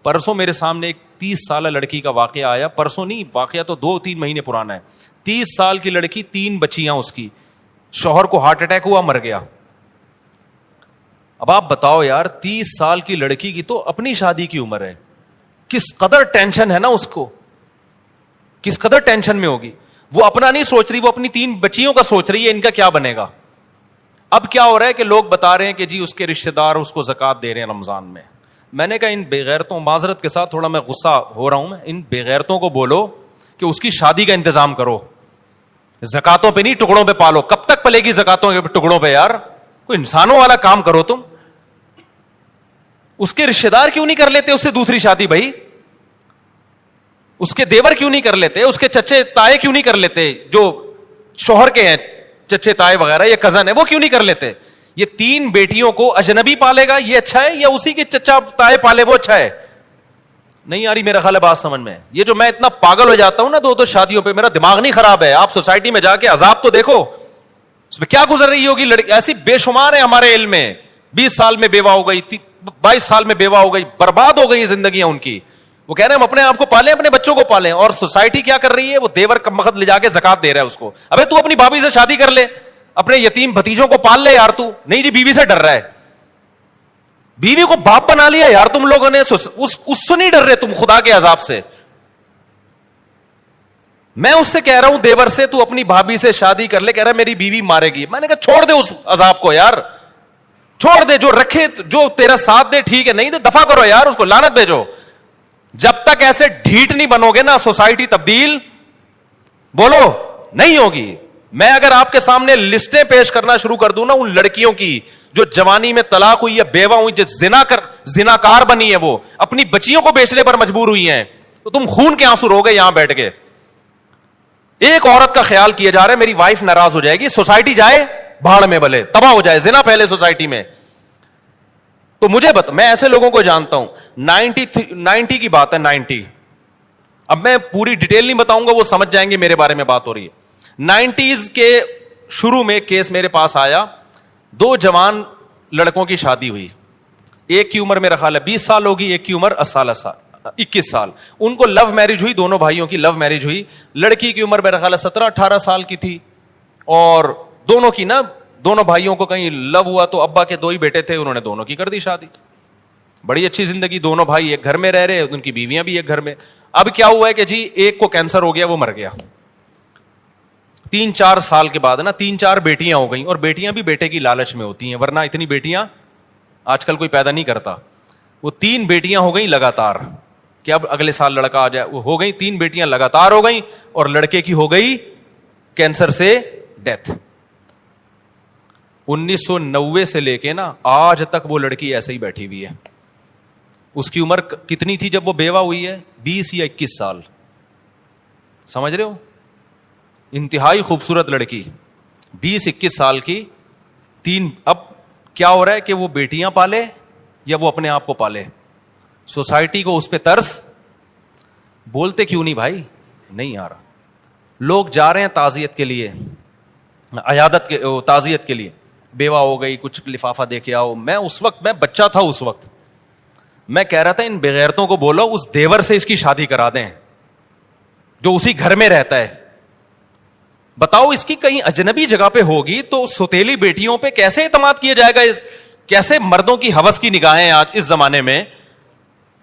پرسوں میرے سامنے ایک 30 سالہ لڑکی کا واقعہ آیا, پرسوں نہیں, واقعہ تو 2-3 مہینے پرانا ہے. 30 سال کی لڑکی, 3 بچیاں اس کی, شوہر کو ہارٹ اٹیک ہوا, مر گیا. اب آپ بتاؤ یار, 30 سال کی لڑکی کی تو اپنی شادی کی عمر ہے, کس قدر ٹینشن ہے نا اس کو, کس قدر ٹینشن میں ہوگی. وہ اپنا نہیں سوچ رہی, وہ اپنی 3 بچیوں کا سوچ رہی ہے, ان کا کیا بنے گا. اب کیا ہو رہا ہے کہ لوگ بتا رہے ہیں کہ جی اس کے رشتہ دار اس کو زکات دے رہے ہیں رمضان میں. میں نے کہا ان بے غیرتوں, معذرت کے ساتھ تھوڑا میں غصہ ہو رہا ہوں, میں ان بے غیرتوں کو بولو کہ اس کی شادی کا انتظام کرو, زکاتوں پہ نہیں ٹکڑوں پہ پالو. کب تک پلے گی زکاتوں کے ٹکڑوں پہ یار, کوئی انسانوں والا کام کرو تم. اس کے رشتہ دار کیوں نہیں کر لیتے اس سے دوسری شادی بھائی, اس کے دیور کیوں نہیں کر لیتے, اس کے چچے تائے کیوں نہیں کر لیتے, جو شوہر کے ہیں چچے تائے وغیرہ یا کزن ہے وہ کیوں نہیں کر لیتے. یہ 3 بیٹیوں کو اجنبی پالے گا یہ اچھا ہے, یا اسی کے چچا تائے پالے وہ اچھا ہے. نہیں آ رہی میرا خیال ہے بات سمجھ میں. یہ جو میں اتنا پاگل ہو جاتا ہوں نا 2 شادیوں پہ, میرا دماغ نہیں خراب ہے. آپ سوسائٹی میں جا کے عذاب تو دیکھو, اس میں کیا گزر رہی ہوگی لڑکی. ایسی بے شمار ہے ہمارے علم میں, 20 سال میں بیوہ ہو گئی, 22 سال میں بیوہ ہو گئی, برباد ہو گئی زندگیاں ان کی. وہ کہہ رہے ہیں ہم اپنے آپ کو پالیں, اپنے بچوں کو پالیں, اور سوسائٹی کیا کر رہی ہے, وہ دیور کا مقد لے جا کے زکات دے رہا ہے اس کو. ابے تو اپنی بھابھی سے شادی کر لے, اپنے یتیم بھتیجوں کو پال لے یار. تو نہیں جی بیوی سے ڈر رہا ہے, بیوی کو باپ بنا لیا یار تم لوگوں نے, اس سے نہیں ڈر رہے تم خدا کے عذاب سے. میں اس سے کہہ رہا ہوں دیور سے, تو اپنی بھابھی سے شادی کر لے. کہہ رہا ہے میری بیوی مارے گی. میں نے کہا چھوڑ دے اس عذاب کو یار, چھوڑ دے, جو رکھے جو تیرا ساتھ دے ٹھیک ہے, نہیں دے دفع کرو یار, اس کو لعنت بھیجو. جب تک ایسے ڈھیٹ نہیں بنو گے نا, سوسائٹی تبدیل بولو نہیں ہوگی. میں اگر آپ کے سامنے لسٹیں پیش کرنا شروع کر دوں نا ان لڑکیوں کی جو جوانی میں طلاق ہوئی ہے, بیوہ ہوئی, جو زناکار بنی ہے, وہ اپنی بچیوں کو بیچنے پر مجبور ہوئی ہیں, تو تم خون کے آنسو رو گے یہاں بیٹھ کے. ایک عورت کا خیال کیا جا رہا ہے میری وائف ناراض ہو جائے گی, سوسائٹی جائے بھاڑ میں, بھلے تباہ ہو جائے, زنا پہلے سوسائٹی میں. تو مجھے میں ایسے لوگوں کو جانتا ہوں. 90 کی بات ہے, 90. اب میں پوری ڈیٹیل نہیں بتاؤں گا, وہ سمجھ جائیں گے میرے بارے میں بات ہو رہی ہے. 90s کے شروع میں کیس میرے پاس آیا, 2 جوان لڑکوں کی شادی ہوئی. ایک کی عمر میرا خیال ہے 20 سال ہوگی, ایک کی عمر 21 سال. ان کو لو میرج ہوئی, دونوں بھائیوں کی لو میرج ہوئی. لڑکی کی عمر میرا خیال ہے 17-18 سال کی تھی, اور دونوں کی نا, دونوں بھائیوں کو کہیں لو ہوا تو ابا کے 2 ہی بیٹے تھے, انہوں نے دونوں کی کر دی شادی. بڑی اچھی زندگی, دونوں بھائی ایک گھر میں رہ رہے, ان کی بیویاں بھی ایک گھر میں. اب کیا ہوا ہے کہ جی ایک کو کینسر ہو گیا, وہ مر گیا. 3-4 سال کے بعد نا 3-4 بیٹیاں ہو گئیں, اور بیٹیاں بھی بیٹے کی لالچ میں ہوتی ہیں, ورنہ اتنی بیٹیاں آج کل کوئی پیدا نہیں کرتا. وہ 3 بیٹیاں ہو گئیں لگاتار, کہ اب اگلے سال لڑکا آ جائے. وہ ہو گئی 3 بیٹیاں لگاتار ہو گئیں, اور لڑکے کی ہو گئی کینسر سے ڈیتھ. 1990 سے لے کے نا آج تک وہ لڑکی ایسے ہی بیٹھی ہوئی ہے. اس کی عمر کتنی تھی جب وہ بیوہ ہوئی ہے؟ 20 یا 21 سال. سمجھ رہے ہو, انتہائی خوبصورت لڑکی, 20-21 سال کی. 3 اب کیا ہو رہا ہے کہ وہ بیٹیاں پالے یا وہ اپنے آپ کو پالے. سوسائٹی کو اس پہ ترس, بولتے کیوں نہیں بھائی, نہیں آ رہا. لوگ جا رہے ہیں تعزیت کے لیے, عیادت کے, تعزیت کے لیے, بیوہ ہو گئی, کچھ لفافہ دے کے آؤ. میں اس وقت, میں بچہ تھا اس وقت, میں کہہ رہا تھا ان بغیرتوں کو بولو اس دیور سے اس کی شادی کرا دیں جو اسی گھر میں رہتا ہے. بتاؤ اس کی کہیں اجنبی جگہ پہ ہوگی تو سوتیلی بیٹیوں پہ کیسے اعتماد کیا جائے گا. کیسے مردوں کی ہوس کی نگاہیں آج اس زمانے میں,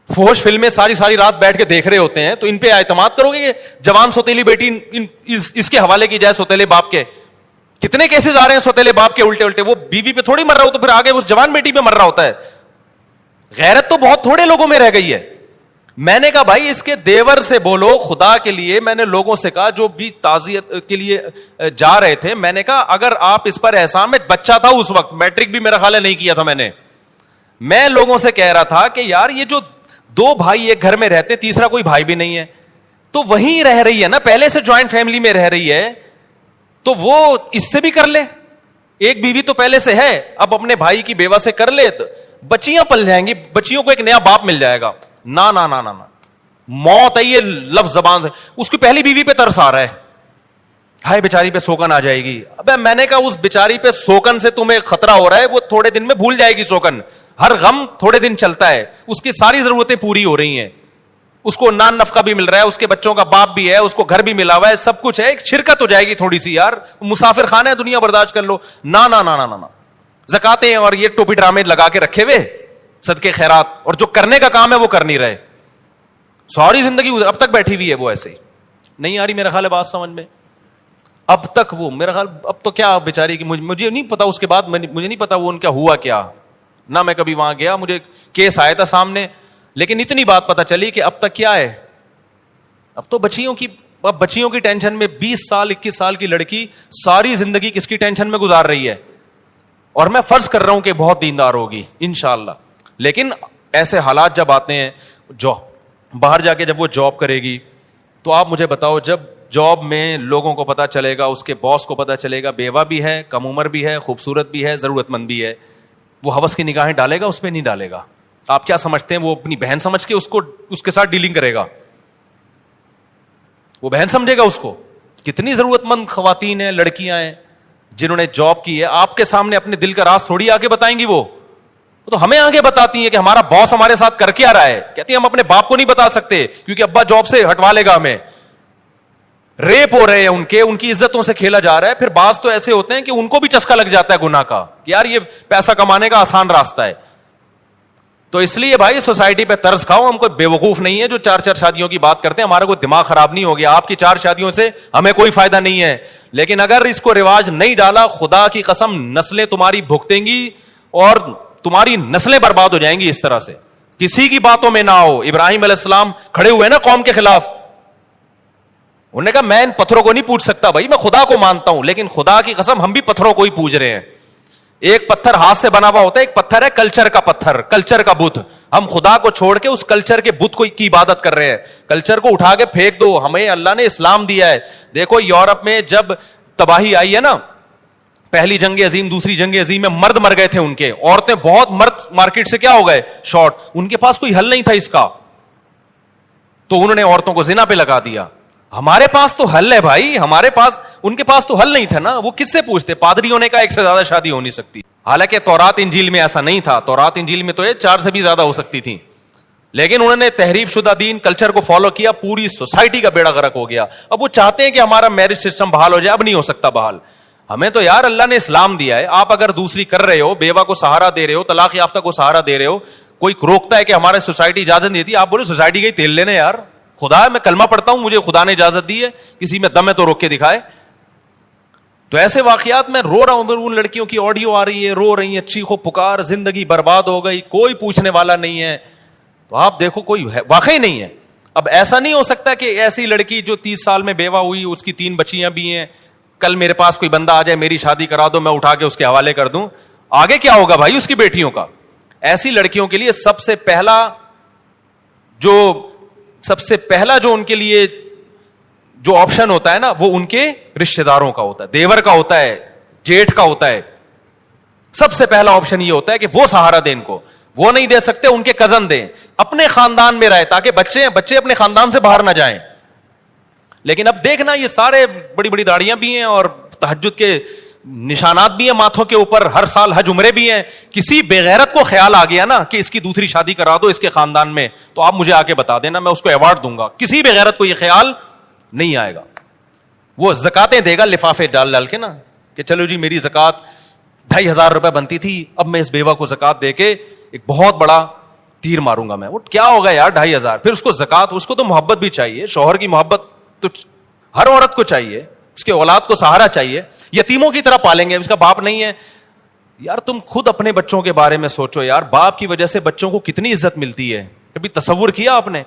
فوش فلمیں ساری رات بیٹھ کے دیکھ رہے ہوتے ہیں, تو ان پہ اعتماد کرو گے. جوان سوتیلی بیٹی اس کے حوالے کی جائے سوتیلے باپ کے. کتنے کیسز آ رہے ہیں سوتیلے باپ کے الٹے, وہ بیوی پہ تھوڑی مر رہا ہو تو پھر آگے اس جوان بیٹی پہ مر رہا ہوتا ہے. غیرت تو بہت تھوڑے لوگوں میں رہ گئی ہے. میں نے کہا بھائی اس کے دیور سے بولو خدا کے لیے. میں نے لوگوں سے کہا جو بھی تعزیت کے لیے جا رہے تھے, میں نے کہا اگر آپ اس پر احسان, میں بچہ تھا اس وقت, میٹرک بھی میرا خیال ہے نہیں کیا تھا میں لوگوں سے کہہ رہا تھا کہ یار یہ جو 2 بھائی ایک گھر میں رہتے, تیسرا کوئی بھائی بھی نہیں ہے, تو وہیں رہ رہی ہے نا, پہلے سے جوائنٹ فیملی میں رہ رہی ہے, تو وہ اس سے بھی کر لے. ایک بیوی تو پہلے سے ہے, اب اپنے بھائی کی بیوہ سے کر لے, بچیاں پل جائیں گی, بچیوں کو ایک نیا باپ مل جائے گا. نا نا نا نا, موت ہے یہ لفظ زبان سے. اس کی پہلی بیوی پہ ترس آ رہا ہے, ہائے بیچاری پہ سوکن آ جائے گی. ابے میں نے کہا اس بیچاری پہ سوکن سے تمہیں خطرہ ہو رہا ہے, وہ تھوڑے دن میں بھول جائے گی سوکن. ہر غم تھوڑے دن چلتا ہے, اس کی ساری ضرورتیں پوری ہو رہی ہیں, اس کو نان نفقہ بھی مل رہا ہے, اس کے بچوں کا باپ بھی ہے, اس کو گھر بھی ملا ہوا ہے, سب کچھ ہے, ایک شرکت ہو جائے گی تھوڑی سی, یار مسافر خانہ ہے دنیا, برداشت کر لو. نا نا نا نا نا, زکاتیں اور یہ ٹوپی ڈرامے لگا کے رکھے ہوئے, صدقے خیرات, اور جو کرنے کا کام ہے وہ کر نہیں رہے, ساری زندگی اب تک بیٹھی ہوئی ہے وہ ایسے ہی. نہیں آ رہی میرا خیال ہے بات سمجھ میں, اب تک وہ میرا خیال, اب تو کیا بیچاری کی, مجھے نہیں پتا اس کے بعد, مجھے نہیں پتا وہ ان کا ہوا کیا, نہ میں کبھی وہاں گیا, مجھے کیس آیا تھا سامنے, لیکن اتنی بات پتا چلی کہ اب تک کیا ہے, اب تو بچیوں کی ٹینشن میں 20 سال 21 سال کی لڑکی ساری زندگی کس کی ٹینشن میں گزار رہی ہے, اور میں فرض کر رہا ہوں کہ بہت دیندار ہوگی انشاءاللہ, لیکن ایسے حالات جب آتے ہیں, جو باہر جا کے جب وہ جاب کرے گی, تو آپ مجھے بتاؤ, جب جاب میں لوگوں کو پتا چلے گا, اس کے باس کو پتا چلے گا, بیوہ بھی ہے, کم عمر بھی ہے, خوبصورت بھی ہے, ضرورت مند بھی ہے, وہ ہوس کی نگاہیں ڈالے گا, اس پہ نہیں ڈالے گا. آپ کیا سمجھتے ہیں, وہ اپنی بہن سمجھ کے اس کے ساتھ ڈیلنگ کرے گا, وہ بہن سمجھے گا اس کو. کتنی ضرورت مند خواتین ہیں, لڑکیاں ہیں جنہوں نے جاب کی ہے, آپ کے سامنے اپنے دل کا راز تھوڑی آگے بتائیں گی, وہ تو ہمیں آگے بتاتی ہیں کہ ہمارا باس ہمارے ساتھ کر کے آ رہا ہے. کہتی ہیں ہم اپنے باپ کو نہیں بتا سکتے کیونکہ ابا جاب سے ہٹوا لے گا ہمیں, ریپ ہو رہے ہیں ان کی عزتوں سے کھیلا جا رہا ہے. پھر بعض تو ایسے ہوتے ہیں کہ ان کو بھی چسکا لگ جاتا ہے گناہ کا, کہ یار یہ پیسہ کمانے کا آسان راستہ ہے. تو اس لیے بھائی سوسائٹی پہ طرز کھاؤ, ہم کوئی بیوقوف نہیں ہے جو 4 شادیوں کی بات کرتے ہیں, ہمارا کوئی دماغ خراب نہیں ہو گیا, آپ کی 4 شادیوں سے ہمیں کوئی فائدہ نہیں ہے, لیکن اگر اس کو رواج نہیں ڈالا, خدا کی قسم نسلیں تمہاری بھگتیں گی اور تمہاری نسلیں برباد ہو جائیں گی اس طرح سے. کسی کی باتوں میں نہ ہو. ابراہیم علیہ السلام کھڑے ہوئے نا قوم کے خلاف, انہوں نے کہا میں ان پتھروں کو نہیں پوچھ سکتا, بھائی میں خدا کو مانتا ہوں, لیکن خدا کی قسم ہم بھی پتھروں کو ہی پوج رہے ہیں. ایک پتھر ہاتھ سے بنا ہوا ہوتا ہے, ایک پتھر ہے کلچر کا پتھر, کلچر کا بت. ہم خدا کو چھوڑ کے اس کلچر کے بت کی عبادت کر رہے ہیں. کلچر کو اٹھا کے پھینک دو, ہمیں اللہ نے اسلام دیا ہے. دیکھو یورپ میں جب تباہی آئی ہے نا, پہلی جنگ عظیم, دوسری جنگ عظیم میں مرد مر گئے تھے ان کے, عورتیں بہت, مرد مارکیٹ سے کیا ہو گئے, شارٹ. ان کے پاس کوئی حل نہیں تھا اس کا, تو انہوں نے عورتوں کو زنا پہ لگا دیا. ہمارے پاس تو حل ہے بھائی, ہمارے پاس, ان کے پاس تو حل نہیں تھا نا, وہ کس سے پوچھتے. پادریوں نے کہا 1 سے زیادہ شادی ہو نہیں سکتی, حالانکہ تورات انجیل میں ایسا نہیں تھا. تورات انجیل میں تو یہ 4 سے بھی زیادہ ہو سکتی تھی, لیکن انہوں نے تحریف شدہ دین کلچر کو فالو کیا, پوری سوسائٹی کا بیڑا غرق ہو گیا. اب وہ چاہتے ہیں کہ ہمارا میرج سسٹم بحال ہو جائے, اب نہیں ہو سکتا بحال. ہمیں تو یار اللہ نے اسلام دیا ہے, آپ اگر دوسری کر رہے ہو, بیوہ کو سہارا دے رہے ہو, طلاق یافتہ کو سہارا دے رہے ہو, کوئی روکتا ہے کہ ہمارے سوسائٹی اجازت دیتی, آپ بولے سوسائٹی کا ہی تیل لینے یار, خدا ہے میں کلمہ پڑھتا ہوں, مجھے خدا نے اجازت دی ہے, کسی میں دم ہے تو روک کے دکھائے. تو ایسے واقعات میں رو رہا ہوں, ان لڑکیوں کی آڈیو آ رہی ہے, رو رہی ہیں, چیخو پکار, زندگی برباد ہو گئی, کوئی پوچھنے والا نہیں ہے. تو آپ دیکھو کوئی واقعی نہیں ہے. اب ایسا نہیں ہو سکتا کہ ایسی لڑکی جو 30 سال میں بیوہ ہوئی, اس کی 3 بچیاں بھی ہیں, کل میرے پاس کوئی بندہ آ جائے, میری شادی کرا دو, میں اٹھا کے اس کے حوالے کر دوں. آگے کیا ہوگا بھائی اس کی بیٹیوں کا. ایسی لڑکیوں کے لیے سب سے پہلا جو ان کے لیے جو آپشن ہوتا ہے نا, وہ ان کے رشتہ داروں کا ہوتا ہے, دیور کا ہوتا ہے, جیٹھ کا ہوتا ہے. سب سے پہلا آپشن یہ ہوتا ہے کہ وہ سہارا دیں ان کو. وہ نہیں دے سکتے, ان کے کزن دیں, اپنے خاندان میں رہے, تاکہ بچے اپنے خاندان سے باہر نہ جائیں. لیکن اب دیکھنا, یہ سارے بڑی بڑی داڑیاں بھی ہیں اور تہجد کے نشانات بھی ہیں ماتھوں کے اوپر, ہر سال حج عمرے بھی ہیں. کسی بغیرت کو خیال آ گیا نا کہ اس کی دوسری شادی کرا دو اس کے خاندان میں, تو آپ مجھے آ کے بتا دینا, میں اس کو ایوارڈ دوں گا. کسی بغیرت کو یہ خیال نہیں آئے گا. وہ زکاتیں دے گا لفافے ڈال کے نا, کہ چلو جی میری زکات 2,500 روپے بنتی تھی, اب میں اس بیوہ کو زکات دے کے ایک بہت بڑا تیر ماروں گا میں. وہ کیا ہوگا یار 2,500. پھر اس کو زکات, اس کو تو محبت بھی چاہیے, شوہر کی محبت تو ہر عورت کو چاہیے, اس کے اولاد کو سہارا چاہیے. یتیموں کی طرح پالیں گے, اس کا باپ نہیں ہے. یار تم خود اپنے بچوں کے بارے میں سوچو یار, باپ کی وجہ سے بچوں کو کتنی عزت ملتی ہے. کبھی تصور کیا آپ نے؟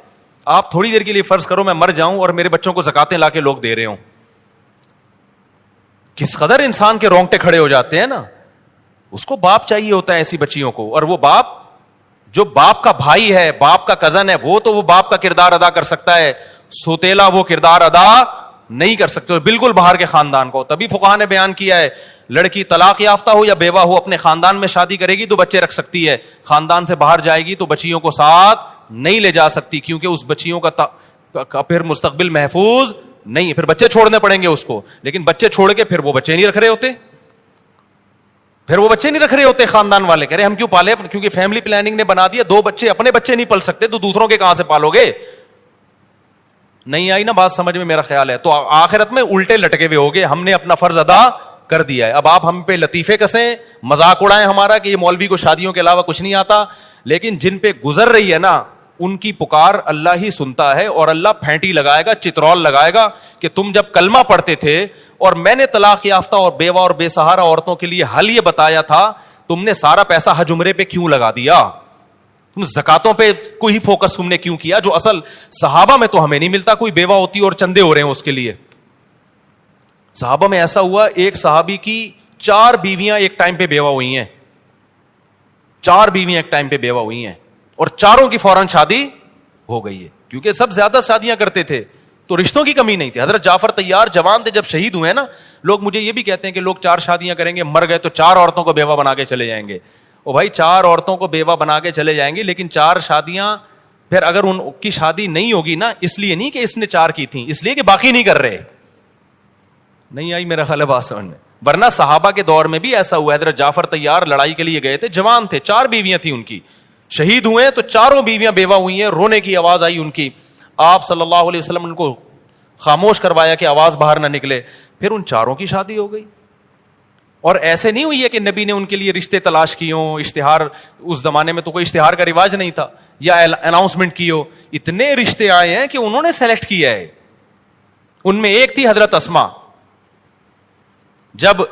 آپ تھوڑی دیر کے لیے فرض کرو میں مر جاؤں اور میرے بچوں کو زکاتیں لا کے لوگ دے رہے ہوں, کس قدر انسان کے رونگٹے کھڑے ہو جاتے ہیں نا. اس کو باپ چاہیے ہوتا ہے ایسی بچیوں کو, اور وہ باپ جو باپ کا بھائی ہے, باپ کا کزن ہے, وہ باپ کا کردار ادا کر سکتا ہے, سوتیلا وہ کردار ادا نہیں کر سکتے, بالکل باہر کے خاندان کو. تبھی فقہا نے بیان کیا ہے, لڑکی طلاق یافتہ ہو یا بیوہ ہو, اپنے خاندان میں شادی کرے گی تو بچے رکھ سکتی ہے, خاندان سے باہر جائے گی تو بچیوں کو ساتھ نہیں لے جا سکتی, کیونکہ اس بچیوں کا پھر مستقبل محفوظ نہیں ہے. پھر بچے چھوڑنے پڑیں گے اس کو, لیکن بچے چھوڑ کے پھر وہ بچے نہیں رکھ رہے ہوتے. پھر وہ بچے نہیں رکھ رہے ہوتے خاندان والے, کہہ رہے ہم کیوں پالے, کیونکہ فیملی پلاننگ نے بنا دیا 2 بچے, اپنے بچے نہیں پل سکتے تو دوسروں کے کہاں سے پالو گے. نہیں آئی نا بات سمجھ میں, میرا خیال ہے. تو آخرت میں الٹے لٹکے ہوئے ہوگے, ہم نے اپنا فرض ادا کر دیا ہے. اب آپ ہم پہ لطیفے کسیں, مذاق اڑائیں ہمارا کہ یہ مولوی کو شادیوں کے علاوہ کچھ نہیں آتا, لیکن جن پہ گزر رہی ہے نا ان کی پکار اللہ ہی سنتا ہے, اور اللہ پھینٹی لگائے گا, چترول لگائے گا کہ تم جب کلمہ پڑھتے تھے اور میں نے طلاق یافتہ اور بیوہ اور بے سہارا عورتوں کے لیے حل یہ بتایا تھا, تم نے سارا پیسہ حج عمرے پہ کیوں لگا دیا, تم زکاتوں پہ کوئی فوکس تم نے کیوں کیا, جو اصل صحابہ میں تو ہمیں نہیں ملتا, کوئی بیوہ ہوتی اور چندے ہو رہے ہیں اس کے لیے. صحابہ میں ایسا ہوا, ایک صحابی کی 4 بیویاں ایک ٹائم پہ بیوہ ہوئی ہیں, 4 بیویاں ایک ٹائم پہ بیوہ ہوئی ہیں, اور چاروں کی فوراً شادی ہو گئی ہے, کیونکہ سب زیادہ شادیاں کرتے تھے تو رشتوں کی کمی نہیں تھی. حضرت جعفر طیار جوان تھے جب شہید ہوئے نا, لوگ مجھے یہ بھی کہتے ہیں کہ لوگ 4 شادیاں کریں گے, مر گئے تو 4 عورتوں کو بیوہ بنا کے چلے جائیں گے. او بھائی 4 عورتوں کو بیوہ بنا کے چلے جائیں گے, لیکن 4 شادیاں پھر اگر ان کی شادی نہیں ہوگی نا, اس لیے نہیں کہ اس نے 4 کی تھیں, اس لیے کہ باقی نہیں کر رہے. نہیں آئی میرا خیال ہے بات سمجھ میں. ورنہ صحابہ کے دور میں بھی ایسا ہوا. حضرت جعفر طیار لڑائی کے لیے گئے تھے, جوان تھے, 4 بیویاں تھیں ان کی, شہید ہوئے تو 4 بیویاں بیوہ ہوئی ہیں. رونے کی آواز آئی ان کی, آپ صلی اللہ علیہ وسلم نے ان کو خاموش کروایا کہ آواز باہر نہ نکلے. پھر ان 4 کی شادی ہو گئی. اور ایسے نہیں ہوئی ہے کہ نبی نے ان کے لیے رشتے تلاش کیے ہوں, اشتہار, اس زمانے میں تو کوئی اشتہار کا رواج نہیں تھا, یا اناؤنسمنٹ کی ہو. اتنے رشتے آئے ہیں کہ انہوں نے سلیکٹ کیا ہے. ان میں ایک تھی حضرت اسما, جب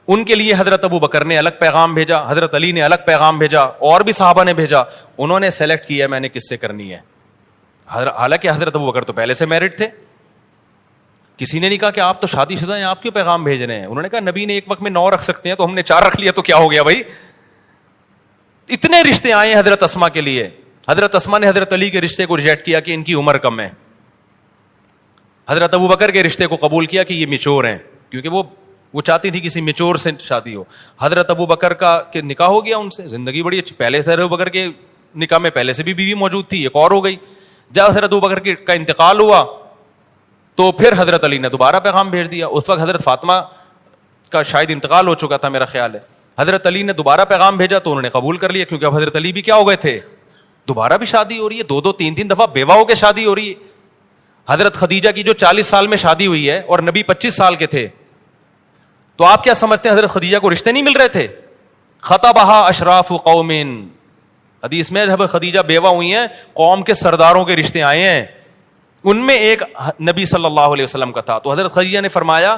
ان کے لیے حضرت ابو بکر نے الگ پیغام بھیجا, حضرت علی نے الگ پیغام بھیجا, اور بھی صحابہ نے بھیجا, انہوں نے سلیکٹ کیا میں نے کس سے کرنی ہے. حالانکہ حضرت ابو بکر تو پہلے سے میرڈ تھے. کسی نے نہیں کہا کہ آپ تو شادی شدہ ہیں, آپ کیوں پیغام بھیج رہے ہیں. انہوں نے کہا نبی نے ایک وقت میں 9 رکھ سکتے ہیں, تو ہم نے 4 رکھ لیا تو کیا ہو گیا بھائی. اتنے رشتے آئے ہیں حضرت اسما کے لیے. حضرت اسما نے حضرت علی کے رشتے کو ریجیکٹ کیا کہ ان کی عمر کم ہے. حضرت ابو بکر کے رشتے کو قبول کیا کہ یہ میچور ہیں, کیونکہ وہ چاہتی تھی کسی میچور سے شادی ہو. حضرت ابو بکر کا کہ نکاح ہو گیا ان سے, زندگی بڑی اچھی. پہلے حضرت ابو بکر کے نکاح میں پہلے سے بھی بیوی موجود تھی, ایک اور ہو گئی. جب حضرت ابو بکر کا انتقال ہوا تو پھر حضرت علی نے دوبارہ پیغام بھیج دیا. اس وقت حضرت فاطمہ کا شاید انتقال ہو چکا تھا میرا خیال ہے. حضرت علی نے دوبارہ پیغام بھیجا تو انہوں نے قبول کر لیا, کیونکہ اب حضرت علی بھی کیا ہو گئے تھے, دوبارہ بھی شادی ہو رہی ہے, 2 3 دفعہ بیوہ ہو کے شادی ہو رہی ہے. حضرت خدیجہ کی جو 40 سال میں شادی ہوئی ہے اور نبی 25 سال کے تھے, تو آپ کیا سمجھتے ہیں حضرت خدیجہ کو رشتے نہیں مل رہے تھے؟ خطبہا اشراف قوم, حدیث میں جب خدیجہ بیوہ ہوئی ہیں قوم کے سرداروں کے رشتے آئے ہیں, ان میں ایک نبی صلی اللہ علیہ وسلم کا تھا. تو حضرت خدیجہ نے فرمایا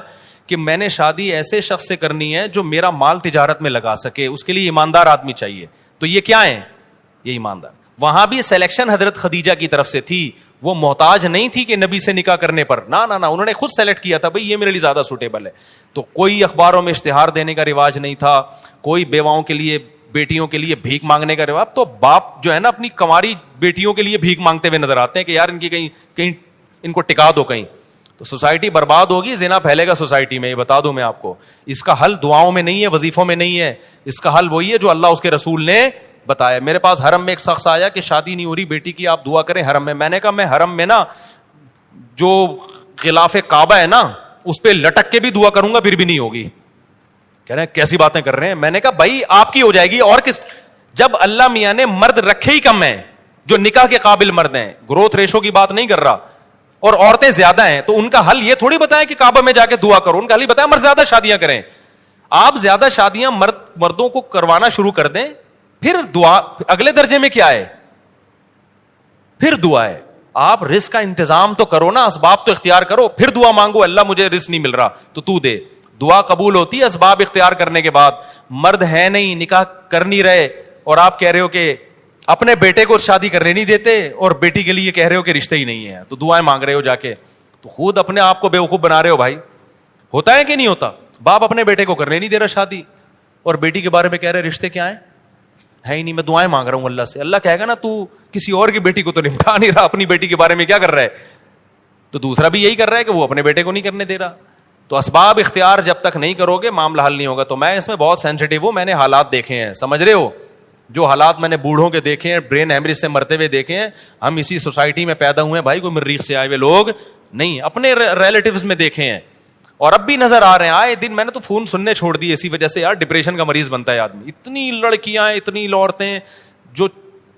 کہ میں نے شادی ایسے شخص سے کرنی ہے جو میرا مال تجارت میں لگا سکے, اس کے لیے ایماندار آدمی چاہیے. تو یہ کیا ہیں, یہ ایماندار. وہاں بھی سلیکشن حضرت خدیجہ کی طرف سے تھی, وہ محتاج نہیں تھی کہ نبی سے نکاح کرنے پر, نہ انہوں نے خود سلیکٹ کیا تھا, بھئی یہ میرے لیے زیادہ سوٹیبل ہے. تو کوئی اخباروں میں اشتہار دینے کا رواج نہیں تھا, کوئی بیواؤں کے لیے, بیٹیوں کے لیے بھیک مانگنے کا رواج. تو باپ جو ہے نا اپنی کنواری بیٹیوں کے لیے بھیک مانگتے ہوئے نظر آتے ہیں کہ یار ان کی کہیں ان کو ٹکا دو کہیں. تو سوسائٹی برباد ہوگی, زنا پھیلے گا سوسائٹی میں, یہ بتا دوں میں آپ کو. اس کا حل دعاؤں میں نہیں ہے, وظیفوں میں نہیں ہے, اس کا حل وہی ہے جو اللہ اس کے رسول نے بتایا. میرے پاس حرم میں ایک شخص آیا کہ شادی نہیں ہو رہی بیٹی کی, آپ دعا کریں حرم میں. میں نے کہا میں حرم میں نا جو غلاف کعبہ ہے نا اس پہ لٹک کے بھی دعا کروں گا پھر بھی نہیں ہوگی. کہہ رہے ہیں کیسی باتیں کر رہے ہیں. میں نے کہا بھائی آپ کی ہو جائے گی اور کس, جب اللہ میاں نے مرد رکھے ہی کم ہیں جو نکاح کے قابل مرد ہیں, گروتھ ریشو کی بات نہیں کر رہا, اور عورتیں زیادہ ہیں, تو ان کا حل یہ تھوڑی بتائیں کہ کعبہ میں جا کے دعا کرو. ان کا حل بتایا مرد زیادہ شادیاں کریں. آپ زیادہ شادیاں مردوں کو کروانا شروع کر دیں, پھر دعا اگلے درجے میں کیا ہے, پھر دعا ہے. آپ رزق کا انتظام تو کرو نا, اسباب تو اختیار کرو, پھر دعا مانگو اللہ مجھے رزق نہیں مل رہا تو دے. دعا قبول ہوتی ہے اسباب اختیار کرنے کے بعد. مرد ہے نہیں, نکاح کر نہیں رہے, اور آپ کہہ رہے ہو کہ اپنے بیٹے کو شادی کرنے نہیں دیتے اور بیٹی کے لیے کہہ رہے ہو کہ رشتے ہی نہیں ہے, تو دعائیں مانگ رہے ہو جا کے, تو خود اپنے آپ کو بیوقوف بنا رہے ہو بھائی. ہوتا ہے کہ نہیں ہوتا؟ باپ اپنے بیٹے کو کرنے نہیں دے رہا شادی, اور بیٹی کے بارے میں کہہ رہے رشتے کیا ہیں, ہے ہی نہیں, میں دعائیں مانگ رہا ہوں اللہ سے. اللہ کہے گا نا تو کسی اور کی بیٹی کو تو نمٹا نہیں رہا, اپنی بیٹی کے بارے میں کیا کر رہا ہے. تو دوسرا بھی یہی کر رہا ہے کہ وہ اپنے بیٹے کو نہیں کرنے دے رہا. تو اسباب اختیار جب تک نہیں کرو گے معاملہ حل نہیں ہوگا. تو میں اس میں بہت سینسیٹیو ہوں, میں نے حالات دیکھے ہیں, سمجھ رہے ہو, جو حالات میں نے بوڑھوں کے دیکھے ہیں, برین ہیمریج سے مرتے ہوئے دیکھے ہیں. ہم اسی سوسائٹی میں پیدا ہوئے ہیں بھائی, کوئی مریخ سے آئے ہوئے لوگ نہیں, اپنے ریلیٹیوز میں دیکھے ہیں. اور اب بھی نظر آ رہے ہیں آئے دن. میں نے تو فون سننے چھوڑ دی اسی وجہ سے یار, ڈپریشن کا مریض بنتا ہے آدمی. اتنی لڑکیاں, اتنی عورتیں جو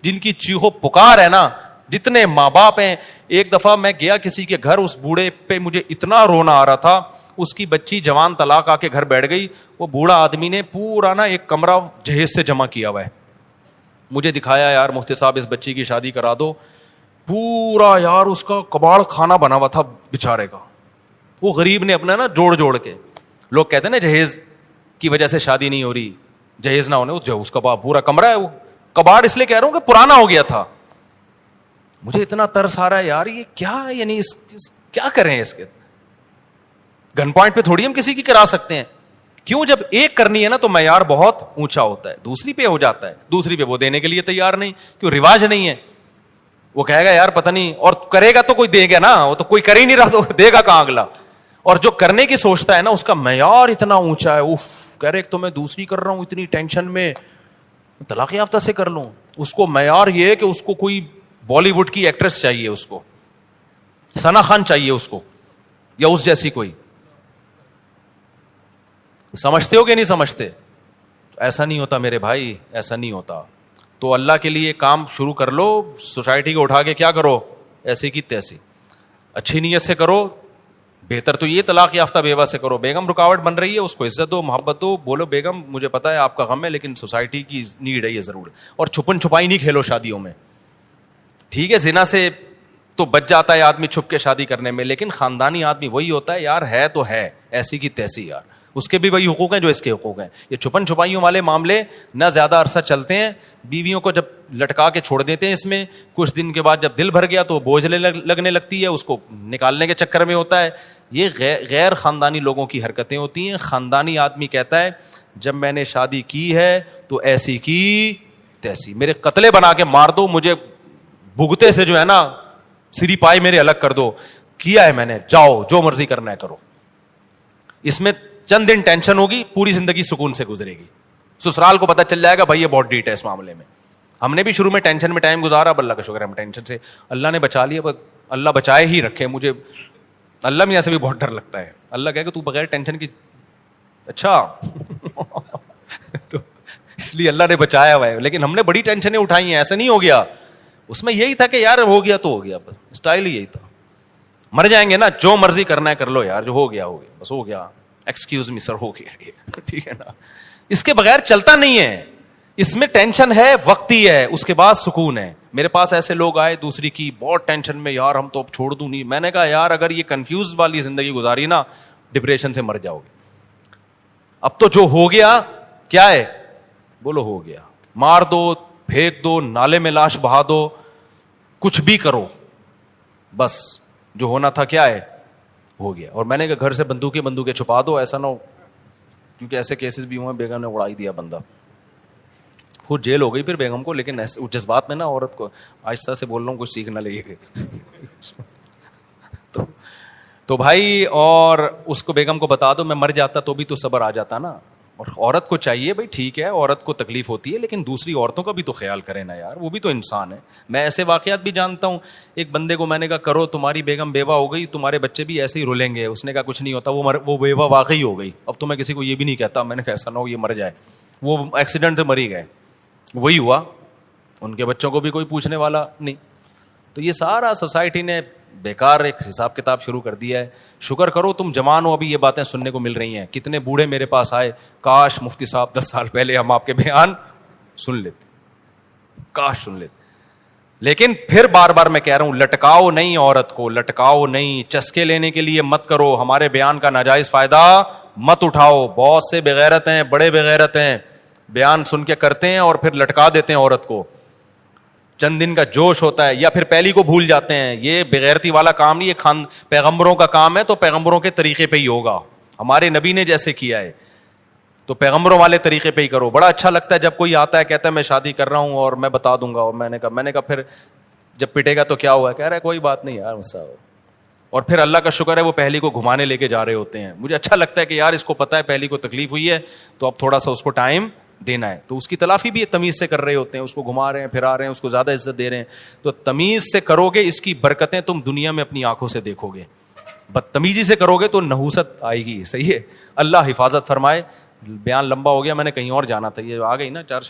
جن کی چیخو پکار ہے نا, جتنے ماں باپ ہیں. ایک دفعہ میں گیا کسی کے گھر, اس بوڑھے پہ مجھے اتنا رونا آ رہا تھا. اس کی بچی جوان طلاق آ کے گھر بیٹھ گئی. وہ بوڑھا آدمی نے پورا نا ایک کمرہ جہیز سے جمع کیا ہوا ہے. مجھے دکھایا یار مفتی صاحب اس بچی کی شادی کرا دو. پورا یار اس کا کباڑ کھانا بنا ہوا تھا بیچارے کا. وہ غریب نے اپنا نا جوڑ جوڑ کے, لوگ کہتے ہیں نا جہیز کی وجہ سے شادی نہیں ہو رہی, جہیز نہ ہونے, جو اس کا پورا کمرہ ہے وہ کباڑ اس لیے کہہ رہا ہوں کہ پرانا ہو گیا تھا. مجھے اتنا ترس آ رہا ہے یار, یہ کیا ہے, یعنی کیا کریں اس کے. گن پوائنٹ پہ تھوڑی ہم کسی کی کرا سکتے ہیں. کیوں, جب ایک کرنی ہے نا تو معیار بہت اونچا ہوتا ہے, دوسری پہ ہو جاتا ہے, دوسری پہ وہ دینے کے لیے تیار نہیں, کیوں رواج نہیں ہے. وہ کہے گا یار پتہ نہیں, اور کرے گا تو کوئی دے گا نا, وہ تو کوئی کر ہی نہیں رہا تو دے گا کہاں اگلا. اور جو کرنے کی سوچتا ہے نا اس کا معیار اتنا اونچا ہے, اف کہہ رہے ایک تو میں دوسری کر رہا ہوں اتنی ٹینشن میں, طلاق یافتہ سے کر لوں. اس کو معیار یہ ہے کہ اس کو کوئی بالی ووڈ کی ایکٹریس چاہیے, اس کو ثنا خان چاہیے اس کو, یا اس جیسی کوئی. سمجھتے ہو کہ نہیں سمجھتے؟ ایسا نہیں ہوتا میرے بھائی, ایسا نہیں ہوتا. تو اللہ کے لیے کام شروع کر لو. سوسائٹی کو اٹھا کے کیا کرو, ایسی کی تیسی, اچھی نیت سے کرو. بہتر تو یہ طلاق یافتہ بیوہ سے کرو. بیگم رکاوٹ بن رہی ہے, اس کو عزت دو, محبت دو, بولو بیگم مجھے پتا ہے آپ کا غم ہے لیکن سوسائٹی کی نیڈ ہے یہ ضرور. اور چھپن چھپائی نہیں کھیلو شادیوں میں. ٹھیک ہے زنا سے تو بچ جاتا ہے آدمی چھپ کے شادی کرنے میں, لیکن خاندانی آدمی وہی ہوتا ہے یار, ہے تو ہے ایسی کی تیسی یار, اس کے بھی وہی حقوق ہیں جو اس کے حقوق ہیں. یہ چھپن چھپائیوں والے معاملے نہ زیادہ عرصہ چلتے ہیں. بیویوں کو جب لٹکا کے چھوڑ دیتے ہیں اس میں, کچھ دن کے بعد جب دل بھر گیا تو بوجھ لگنے لگتی ہے, اس کو نکالنے کے چکر میں ہوتا ہے. یہ غیر خاندانی لوگوں کی حرکتیں ہوتی ہیں. خاندانی آدمی کہتا ہے جب میں نے شادی کی ہے تو ایسی کی تیسی, میرے قتلے بنا کے مار دو, مجھے بھگتے سے جو ہے نا سری پائی میرے الگ کر دو, کیا ہے میں نے, جاؤ جو مرضی کرنا ہے کرو. اس میں چند دن ٹینشن ہوگی, پوری زندگی سکون سے گزرے گی. سسرال کو پتہ چل جائے گا بھائی یہ بہت ڈیٹ ہے اس معاملے میں. ہم نے بھی شروع میں ٹینشن میں ٹائم گزارا, اب اللہ کا شکر ہے ہم ٹینشن سے اللہ نے بچا لیا. اللہ بچائے ہی رکھے. مجھے اللہ میاں سے بھی بہت ڈر لگتا ہے. اللہ کہے کہ تو بغیر ٹینشن کی, اچھا تو اس لیے اللہ نے بچایا ہوا ہے. لیکن ہم نے بڑی ٹینشنیں اٹھائی ہیں, ایسا نہیں ہو گیا. اس میں یہی تھا کہ یار ہو گیا تو ہو گیا, بس اسٹائل ہی یہی تھا. مر جائیں گے نا, جو مرضی کرنا ہے کر لو یار, جو ہو گیا ہو گیا, بس ہو گیا, ایکسکیوز می سر, ہو گیا یہ, ٹھیک ہے نا. اس کے بغیر چلتا نہیں ہے. اس میں ٹینشن ہے, وقتی ہے, اس کے بعد سکون ہے. میرے پاس ایسے لوگ آئے دوسری کی بہت ٹینشن میں, یار ہم تو اب چھوڑ دوں نہیں. میں نے کہا یار اگر یہ کنفیوز والی زندگی گزاری نا, ڈپریشن سے مر جاؤ گے. اب تو جو ہو گیا کیا ہے, بولو ہو گیا, مار دو, پھینک دو, نالے میں لاش بہا دو, کچھ بھی کرو, بس جو ہونا تھا کیا ہے ہو گیا. اور میں نے کہا گھر سے بندوقیں چھپا دو, ایسا نہ ہو, کیونکہ ایسے کیسز بھی ہوئے بیگم نے اڑائی دیا بندہ, خود جیل ہو گئی پھر بیگم کو. لیکن جذبات میں نا عورت کو آہستہ سے بول رہا ہوں, کچھ سیکھ نہ لگے تو بھائی, اور اس کو بیگم کو بتا دو میں مر جاتا تو بھی تو صبر آ جاتا نا. اور عورت کو چاہیے بھائی, ٹھیک ہے عورت کو تکلیف ہوتی ہے لیکن دوسری عورتوں کا بھی تو خیال کرے نا یار, وہ بھی تو انسان ہے. میں ایسے واقعات بھی جانتا ہوں. ایک بندے کو میں نے کہا کرو, تمہاری بیگم بیوہ ہو گئی, تمہارے بچے بھی ایسے ہی رولیں گے. اس نے کہا کچھ نہیں ہوتا, وہ بیوہ واقعی ہو گئی. اب تو میں کسی کو یہ بھی نہیں کہتا, میں نے کہا ایسا نہ ہو یہ مر جائے, وہ ایکسیڈنٹ سے مری گئے, وہی ہوا, ان کے بچوں کو بھی کوئی پوچھنے والا نہیں. تو یہ سارا سوسائٹی نے بیکار ایک حساب کتاب شروع کر دیا ہے. شکر کرو تم جوان ہو, ابھی یہ باتیں سننے کو مل رہی ہیں. کتنے بوڑھے میرے پاس آئے, کاش مفتی صاحب 10 سال پہلے ہم آپ کے بیان سن لیتے, کاش سن لیتے. لیکن پھر بار بار میں کہہ رہا ہوں, لٹکاؤ نہیں عورت کو, لٹکاؤ نہیں, چسکے لینے کے لیے مت کرو, ہمارے بیان کا ناجائز فائدہ مت اٹھاؤ. بہت سے بغیرت ہیں, بڑے بغیرت ہیں, بیان سن کے کرتے ہیں اور پھر لٹکا دیتے ہیں عورت کو. چند دن کا جوش ہوتا ہے, یا پھر پہلی کو بھول جاتے ہیں. یہ بغیرتی والا کام نہیں, یہ پیغمبروں کا کام ہے, تو پیغمبروں کے طریقے پہ ہی ہوگا. ہمارے نبی نے جیسے کیا ہے تو پیغمبروں والے طریقے پہ ہی کرو. بڑا اچھا لگتا ہے جب کوئی آتا ہے کہتا ہے میں شادی کر رہا ہوں اور میں بتا دوں گا, اور میں نے کہا پھر جب پٹے گا تو کیا ہوا, کہہ رہا ہے کوئی بات نہیں یار مسا. اور پھر اللہ کا شکر ہے وہ پہلی کو گھمانے لے کے جا رہے ہوتے ہیں. مجھے اچھا لگتا ہے کہ یار اس کو پتا ہے پہلی کو تکلیف ہوئی ہے, تو اب تھوڑا سا اس کو ٹائم دینا ہے. تو اس کی تلافی بھی تمیز سے کر رہے ہوتے ہیں, اس کو گھما رہے ہیں, پھرا رہے ہیں, اس کو زیادہ عزت دے رہے ہیں. تو تمیز سے کرو گے, اس کی برکتیں تم دنیا میں اپنی آنکھوں سے دیکھو گے. بدتمیزی سے کرو گے تو نحوست آئے گی. صحیح ہے, اللہ حفاظت فرمائے. بیان لمبا ہو گیا, میں نے کہیں اور جانا تھا, یہ آ گئی نا 4